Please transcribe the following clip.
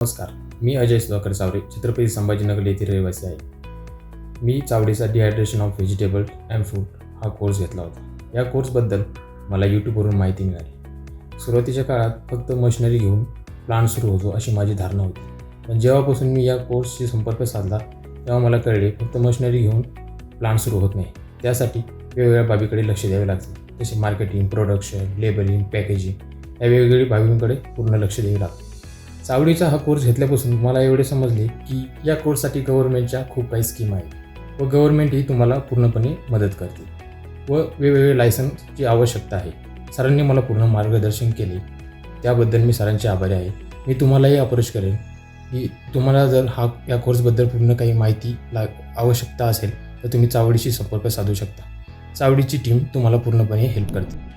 नमस्कार, मी अजय सुधाकर चावडे, छत्रपती संभाजीनगर येथील रहिवासी आहे. मी चावडीचा dehydration of vegetable and fruit हा कोर्स घेतला होता. या कोर्सबद्दल मला यूट्यूबवरून माहिती मिळाली. सुरुवातीच्या काळात फक्त मशिनरी घेऊन प्लांट सुरू होतो अशी माझी धारणा होती. पण जेव्हापासून मी या कोर्सशी संपर्क साधला तेव्हा मला कळले फक्त मशिनरी घेऊन प्लांट सुरू होत नाही. त्यासाठी वेगवेगळ्या बाबीकडे लक्ष द्यावे लागते. जसे मार्केटिंग, प्रोडक्शन, लेबलिंग, पॅकेजिंग या वेगवेगळ्या बाबींकडे पूर्ण लक्ष द्यावे लागते. चावडीचा हा कोर्स घेतल्यापासून मला एवढे समजले की या कोर्ससाठी गव्हर्नमेंटच्या खूप काही स्कीम आहेत व गव्हर्नमेंट ही तुम्हाला पूर्णपणे मदत करते व वेगवेगळे लायसन्सची आवश्यकता आहे. सरांनी मला पूर्ण मार्गदर्शन केले, त्याबद्दल मी सरांचे आभारी आहे. मी तुम्हालाही अप्रोच करेन की तुम्हाला जर या कोर्सबद्दल पूर्ण काही माहिती आवश्यकता असेल तर तुम्ही चावडीशी संपर्क साधू शकता. चावडीची टीम तुम्हाला पूर्णपणे हेल्प करते.